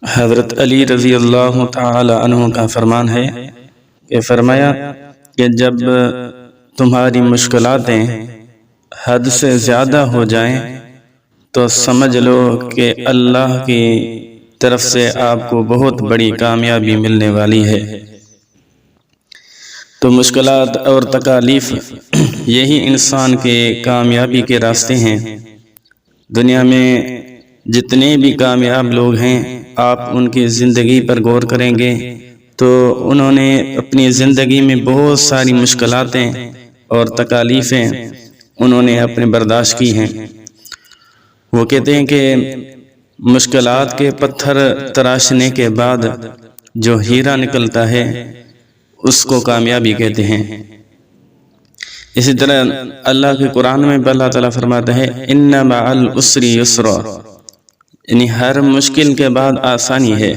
حضرت علی رضی اللہ تعالی عنہ کا فرمان ہے کہ فرمایا کہ جب تمہاری مشکلاتیں حد سے زیادہ ہو جائیں تو سمجھ لو کہ اللہ کی طرف سے آپ کو بہت بڑی کامیابی ملنے والی ہے۔ تو مشکلات اور تکالیف یہی انسان کے کامیابی کے راستے ہیں۔ دنیا میں جتنے بھی کامیاب لوگ ہیں، آپ ان کی زندگی پر غور کریں گے تو انہوں نے اپنی زندگی میں بہت ساری مشکلاتیں اور تکالیفیں انہوں نے اپنے برداشت کی ہیں۔ وہ کہتے ہیں کہ مشکلات کے پتھر تراشنے کے بعد جو ہیرا نکلتا ہے اس کو کامیابی کہتے ہیں۔ اسی طرح اللہ کے قرآن میں اللہ تعالیٰ فرماتا ہے ان مع العسر یسرا، یعنی ہر مشکل کے بعد آسانی ہے۔